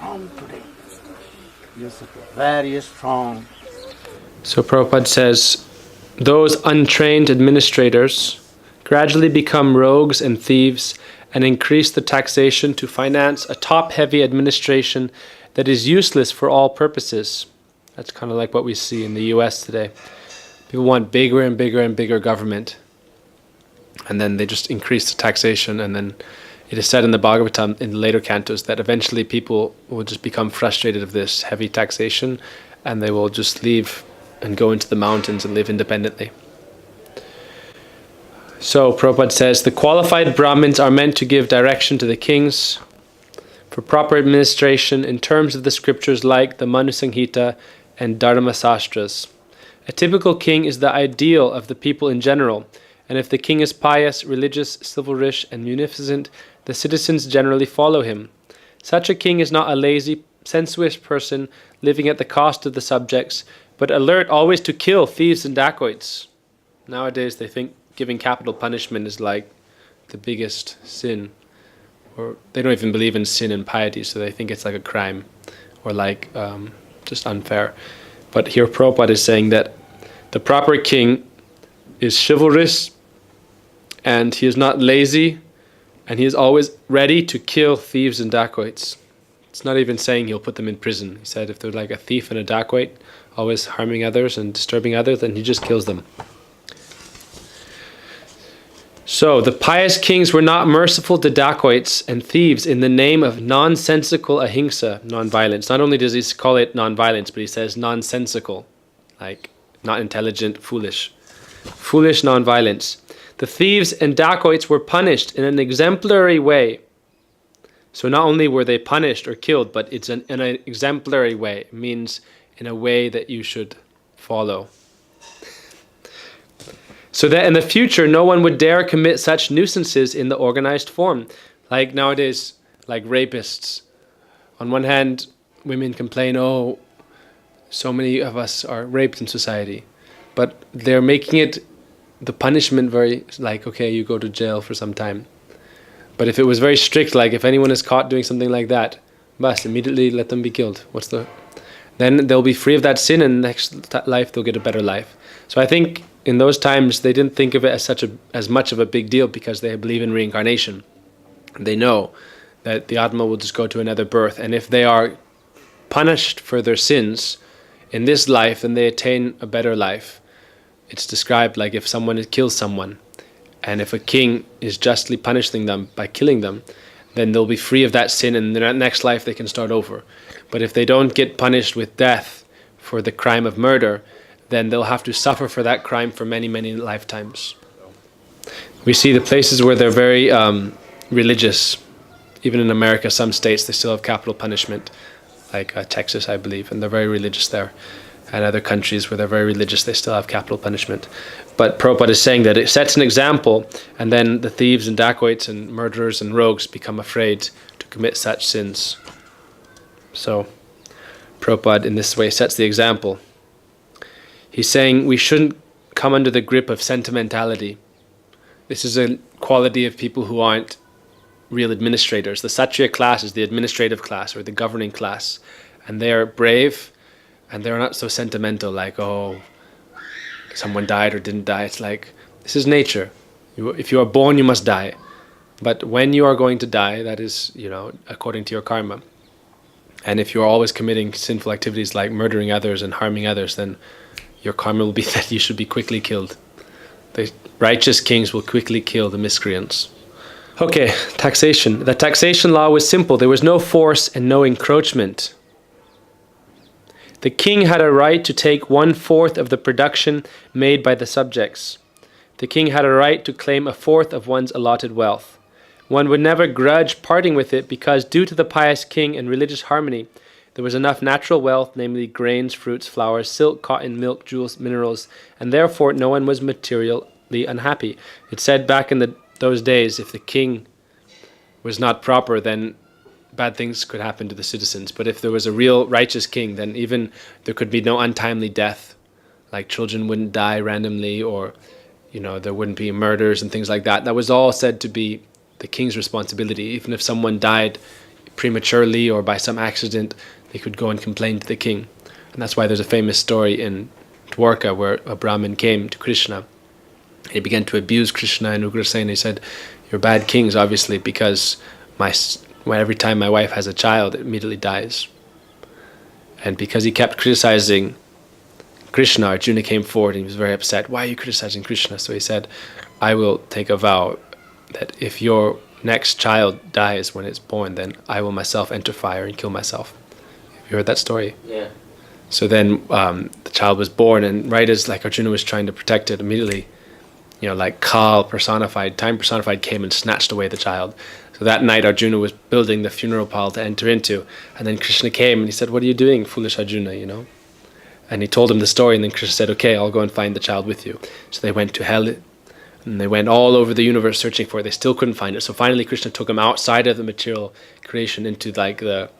strong today. Yes, very strong. So Prabhupada says, those untrained administrators gradually become rogues and thieves and increase the taxation to finance a top-heavy administration that is useless for all purposes. That's kind of like what we see in the US today. People want bigger and bigger and bigger government. And then they just increase the taxation, and then it is said in the Bhagavatam in the later cantos that eventually people will just become frustrated of this heavy taxation, and they will just leave and go into the mountains and live independently. So Prabhupada says, the qualified Brahmins are meant to give direction to the kings for proper administration in terms of the scriptures like the Manu Samhita and Dharma Sastras. A typical king is the ideal of the people in general, and if the king is pious, religious, chivalrous, and munificent, the citizens generally follow him. Such a king is not a lazy, sensuous person living at the cost of the subjects, but alert always to kill thieves and dacoits. Nowadays they think giving capital punishment is like the biggest sin. Or they don't even believe in sin and piety, so they think it's like a crime or like just unfair. But here Prabhupada is saying that the proper king is chivalrous, and he is not lazy, and he is always ready to kill thieves and dacoits. It's not even saying he'll put them in prison. He said if they're like a thief and a dacoit, always harming others and disturbing others, then he just kills them. So, the pious kings were not merciful to dacoits and thieves in the name of nonsensical ahimsa, non-violence. Not only does he call it non-violence, but he says nonsensical, like not intelligent, foolish. Foolish non-violence. The thieves and dacoits were punished in an exemplary way. So not only were they punished or killed, but it's in an exemplary way. It means in a way that you should follow. So that in the future, no one would dare commit such nuisances in the organized form. Like nowadays, like rapists. On one hand, women complain, oh, so many of us are raped in society. But they're making it, the punishment very, like, okay, you go to jail for some time. But if it was very strict, like if anyone is caught doing something like that, bas, immediately let them be killed. Then they'll be free of that sin, and next life they'll get a better life. So I think in those times they didn't think of it as much of a big deal because they believe in reincarnation. They know that the Atma will just go to another birth, and if they are punished for their sins in this life, then they attain a better life. It's described like if someone kills someone, and if a king is justly punishing them by killing them, then they'll be free of that sin, and in their next life they can start over. But if they don't get punished with death for the crime of murder, then they'll have to suffer for that crime for many, many lifetimes. We see the places where they're very religious. Even in America, some states, they still have capital punishment, like Texas, I believe, and they're very religious there. And other countries where they're very religious, they still have capital punishment. But Prabhupada is saying that it sets an example, and then the thieves and dacoits and murderers and rogues become afraid to commit such sins. So Prabhupada in this way sets the example. He's saying we shouldn't come under the grip of sentimentality. This is a quality of people who aren't real administrators. The Kshatriya class is the administrative class or the governing class, and they are brave, and they're not so sentimental, like, oh, someone died or didn't die. It's like, this is nature. If you are born, you must die. But when you are going to die, that is, according to your karma. And if you're always committing sinful activities like murdering others and harming others, then your karma will be that you should be quickly killed. The righteous kings will quickly kill the miscreants. Okay, taxation. The taxation law was simple. There was no force and no encroachment. The king had a right to take 1/4 of the production made by the subjects. The king had a right to claim 1/4 of one's allotted wealth. One would never grudge parting with it because due to the pious king and religious harmony, there was enough natural wealth, namely grains, fruits, flowers, silk, cotton, milk, jewels, minerals, and therefore no one was materially unhappy. It said back in those days, if the king was not proper, then bad things could happen to the citizens. But if there was a real righteous king, then even there could be no untimely death. Like children wouldn't die randomly, or there wouldn't be murders and things like that. That was all said to be the king's responsibility. Even if someone died prematurely or by some accident, they could go and complain to the king. And that's why there's a famous story in Dwarka where a Brahmin came to Krishna. He began to abuse Krishna and Ugrasena. He said, "You're bad kings, obviously, because every time my wife has a child, it immediately dies." And because he kept criticizing Krishna, Arjuna came forward and he was very upset. "Why are you criticizing Krishna?" So he said, "I will take a vow that if your next child dies when it's born, then I will myself enter fire and kill myself." Have you heard that story? Yeah. So then the child was born, and right as like Arjuna was trying to protect it, immediately, like Kal personified, time personified, came and snatched away the child. So that night Arjuna was building the funeral pile to enter into, and then Krishna came and he said, "What are you doing, foolish Arjuna?" And he told him the story, and then Krishna said, "Okay, I'll go and find the child with you." So they went to hell, and they went all over the universe searching for it. They still couldn't find it. So finally Krishna took him outside of the material creation into like the,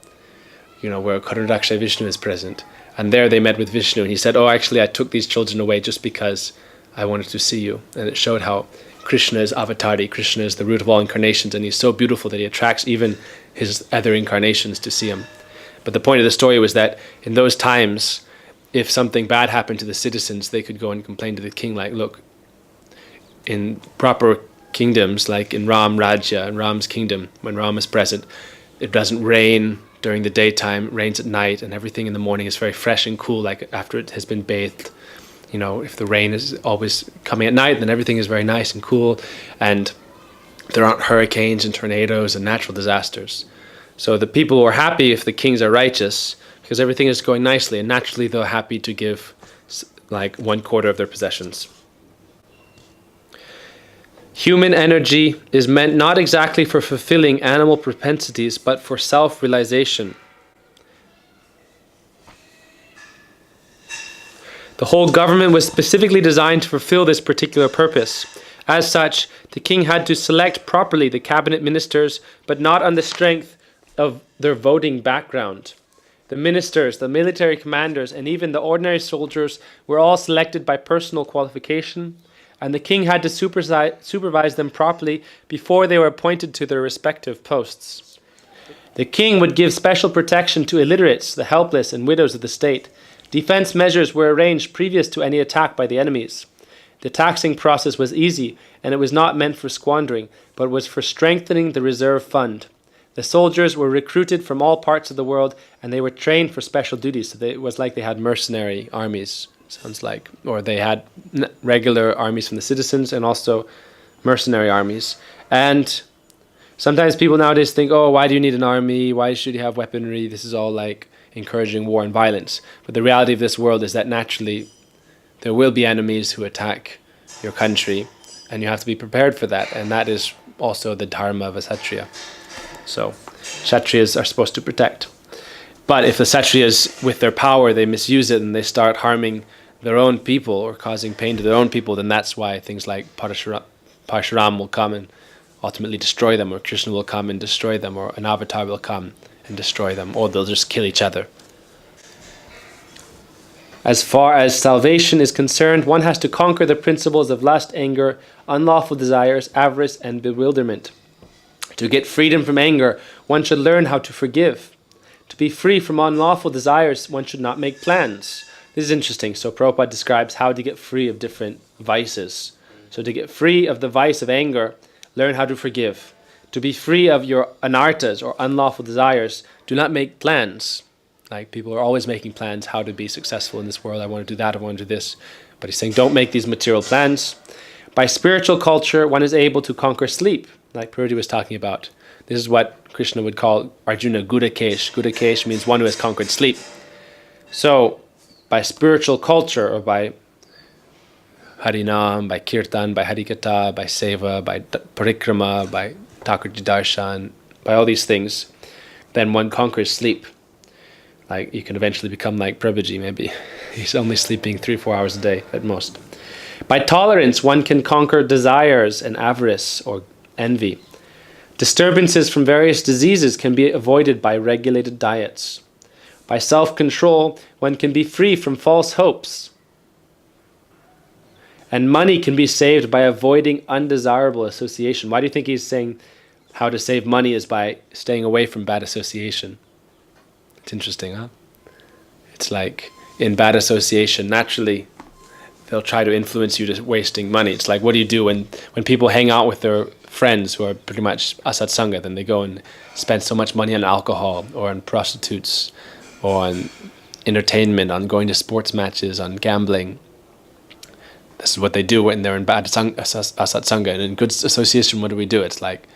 where Karunadaksha Vishnu is present. And there they met with Vishnu, and he said, "Oh, actually I took these children away just because I wanted to see you." And it showed how Krishna is avatari, Krishna is the root of all incarnations, and he's so beautiful that he attracts even his other incarnations to see him. But the point of the story was that in those times, if something bad happened to the citizens, they could go and complain to the king, like, "Look, in proper kingdoms, like in Ram Rajya, in Ram's kingdom, when Ram is present, it doesn't rain during the daytime, it rains at night, and everything in the morning is very fresh and cool, like after it has been bathed. If the rain is always coming at night, then everything is very nice and cool, and there aren't hurricanes and tornadoes and natural disasters. So the people are happy if the kings are righteous, because everything is going nicely, and naturally they're happy to give like 1/4 of their possessions. Human energy is meant not exactly for fulfilling animal propensities, but for self-realization. The whole government was specifically designed to fulfill this particular purpose. As such, the king had to select properly the cabinet ministers, but not on the strength of their voting background. The ministers, the military commanders, and even the ordinary soldiers were all selected by personal qualification, and the king had to supervise them properly before they were appointed to their respective posts. The king would give special protection to illiterates, the helpless, and widows of the state. Defense measures were arranged previous to any attack by the enemies. The taxing process was easy, and it was not meant for squandering, but was for strengthening the reserve fund. The soldiers were recruited from all parts of the world, and they were trained for special duties. So it was like they had mercenary armies, sounds like, or they had regular armies from the citizens and also mercenary armies. And sometimes people nowadays think, "Oh, why do you need an army? Why should you have weaponry? This is all like encouraging war and violence." But the reality of this world is that naturally there will be enemies who attack your country, and you have to be prepared for that. And that is also the dharma of a Kshatriya. So Kshatriyas are supposed to protect. But if the Kshatriyas, with their power, they misuse it and they start harming their own people or causing pain to their own people, then that's why things like Parshuram will come and ultimately destroy them, or Krishna will come and destroy them, or an avatar will come and destroy them, or they'll just kill each other. As far as salvation is concerned, one has to conquer the principles of lust, anger, unlawful desires, avarice, and bewilderment. To get freedom from anger, one should learn how to forgive. To be free from unlawful desires, one should not make plans. This is interesting. So Prabhupada describes how to get free of different vices. So to get free of the vice of anger, learn how to forgive. To be free of your anarthas or unlawful desires, do not make plans. Like people are always making plans how to be successful in this world. I want to do that, I want to do this. But he's saying don't make these material plans. By spiritual culture, one is able to conquer sleep, like Purdy was talking about. This is what Krishna would call Arjuna Gudakesh. Gudakesh means one who has conquered sleep. So, by spiritual culture, or by Harinam, by Kirtan, by Harikatha, by Seva, by Parikrama, by Thakurji Darshan, by all these things, then one conquers sleep. Like you can eventually become like Prabhuji, maybe. He's only sleeping 3-4 hours a day at most. By tolerance, one can conquer desires and avarice or envy. Disturbances from various diseases can be avoided by regulated diets. By self-control, one can be free from false hopes. And money can be saved by avoiding undesirable association. Why do you think he's saying how to save money is by staying away from bad association. It's interesting, huh? It's like in bad association, naturally, they'll try to influence you to wasting money. It's like, what do you do when people hang out with their friends who are pretty much asat sangha? Then they go and spend so much money on alcohol or on prostitutes or on entertainment, on going to sports matches, on gambling. This is what they do when they're in bad asat sangha. And in good association, what do? It's like,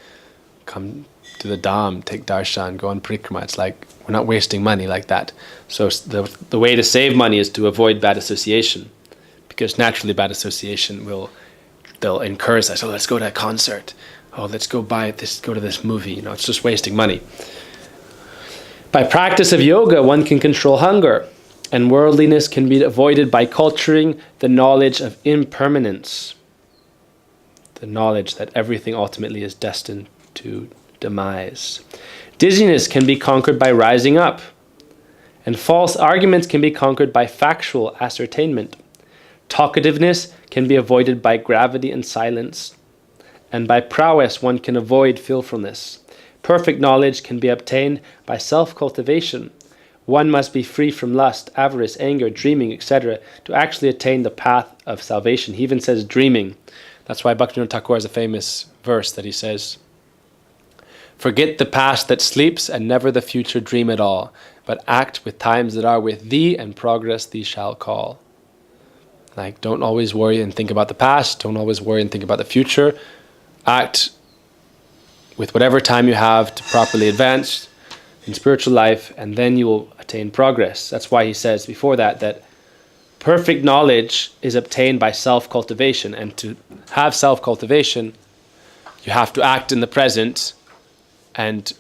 come to the Dham, take darshan, go on parikrama. It's like, we're not wasting money like that. So the way to save money is to avoid bad association. Because naturally bad association they'll encourage us, oh, let's go to a concert. Oh, let's go buy this, go to this movie. It's just wasting money. By practice of yoga, one can control hunger, and worldliness can be avoided by culturing the knowledge of impermanence. The knowledge that everything ultimately is destined to demise. Dizziness can be conquered by rising up, and false arguments can be conquered by factual ascertainment. Talkativeness can be avoided by gravity and silence, and by prowess one can avoid fearfulness. Perfect knowledge can be obtained by self-cultivation. One must be free from lust, avarice, anger, dreaming, etc. to actually attain the path of salvation. He even says dreaming. That's why Bhaktivinoda Thakur has a famous verse that he says, forget the past that sleeps and never the future dream at all, but act with times that are with thee and progress thee shall call. Like, don't always worry and think about the past. Don't always worry and think about the future. Act with whatever time you have to properly advance in spiritual life, and then you will attain progress. That's why he says before that perfect knowledge is obtained by self-cultivation. And to have self-cultivation, you have to act in the present and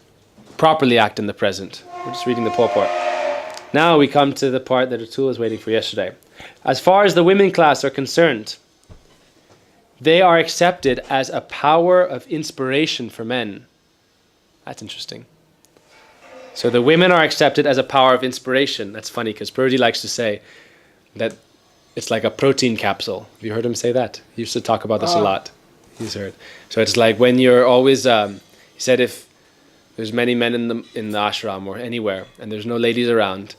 properly act in the present. We're just reading the purport. Now we come to the part that Atul was waiting for yesterday. As far as the women class are concerned, they are accepted as a power of inspiration for men. That's interesting. So the women are accepted as a power of inspiration. That's funny because Purdy likes to say that it's like a protein capsule. Have you heard him say that? He used to talk about this a lot. He's heard. So it's like when you're always, he said if there's many men in the ashram or anywhere and there's no ladies around,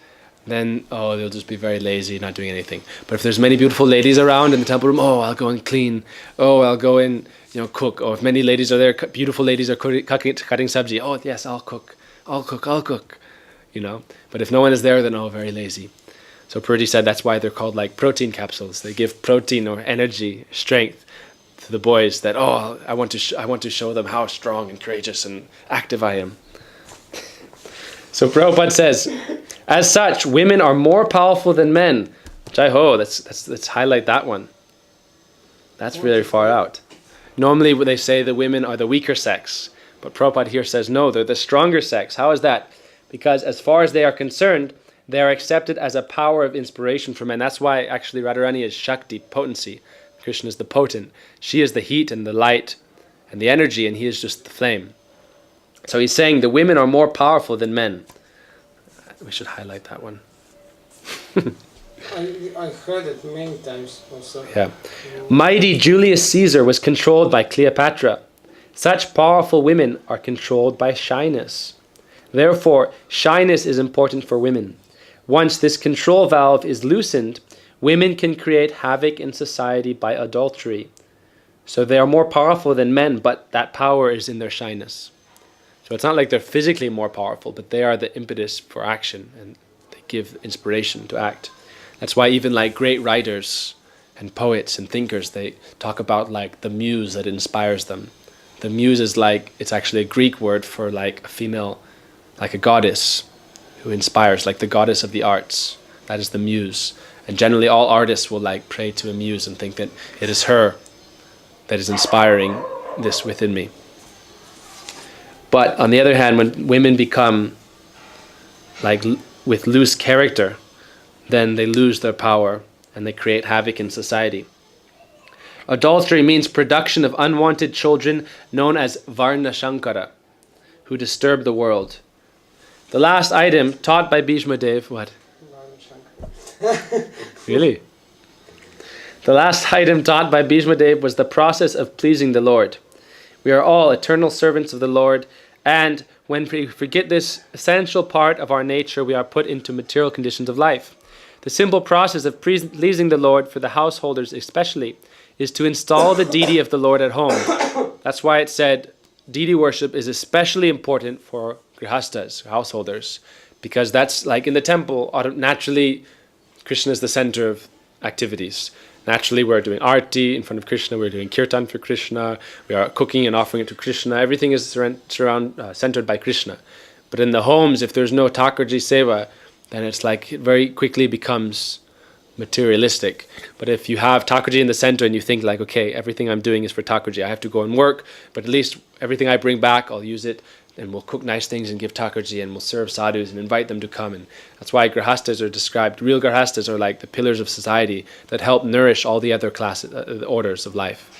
then, they'll just be very lazy, not doing anything. But if there's many beautiful ladies around in the temple room, I'll go and clean. I'll go and, cook. Or if many ladies are there, beautiful ladies are cutting sabji. Yes, I'll cook. But if no one is there, then, very lazy. So Purdy said that's why they're called like protein capsules. They give protein or energy, strength to the boys that, I want to show them how strong and courageous and active I am. So Prabhupada says, as such, women are more powerful than men. Jai ho, let's highlight that one. That's really far out. Normally they say the women are the weaker sex, but Prabhupada here says no, they're the stronger sex. How is that? Because as far as they are concerned, they are accepted as a power of inspiration for men. That's why actually Radharani is Shakti, potency. Krishna is the potent. She is the heat and the light and the energy, and he is just the flame. So he's saying the women are more powerful than men. We should highlight that one. I heard it many times also. Yeah. Mighty Julius Caesar was controlled by Cleopatra. Such powerful women are controlled by shyness. Therefore, shyness is important for women. Once this control valve is loosened, women can create havoc in society by adultery. So they are more powerful than men, but that power is in their shyness. So it's not like they're physically more powerful, but they are the impetus for action, and they give inspiration to act. That's why even like great writers and poets and thinkers, they talk about like the muse that inspires them. The muse is like, it's actually a Greek word for like a female, like a goddess who inspires, like the goddess of the arts. That is the muse. And generally all artists will like pray to a muse and think that it is her that is inspiring this within me. But on the other hand, when women become like with loose character, then they lose their power and they create havoc in society. Adultery means production of unwanted children known as Varna Shankara, who disturb the world. The last item taught by Bhishma Dev, what? Really? The last item taught by Bhishma Dev was the process of pleasing the Lord. We are all eternal servants of the Lord, and when we forget this essential part of our nature, we are put into material conditions of life. The simple process of pleasing the Lord, for the householders especially, is to install the deity of the Lord at home. That's why it said deity worship is especially important for grihastas, householders, because that's like in the temple, naturally Krishna is the center of activities. Naturally, we're doing arti in front of Krishna, we're doing kirtan for Krishna, we are cooking and offering it to Krishna. Everything is centered by Krishna. But in the homes, if there's no Thakurji seva, then it's like it very quickly becomes materialistic. But if you have Thakurji in the center and you think like, okay, everything I'm doing is for Thakurji, I have to go and work, but at least everything I bring back, I'll use it, and we'll cook nice things and give Thakurji, and we'll serve sadhus and invite them to come. And that's why grihastas are described, real grihastas are like the pillars of society that help nourish all the other orders of life.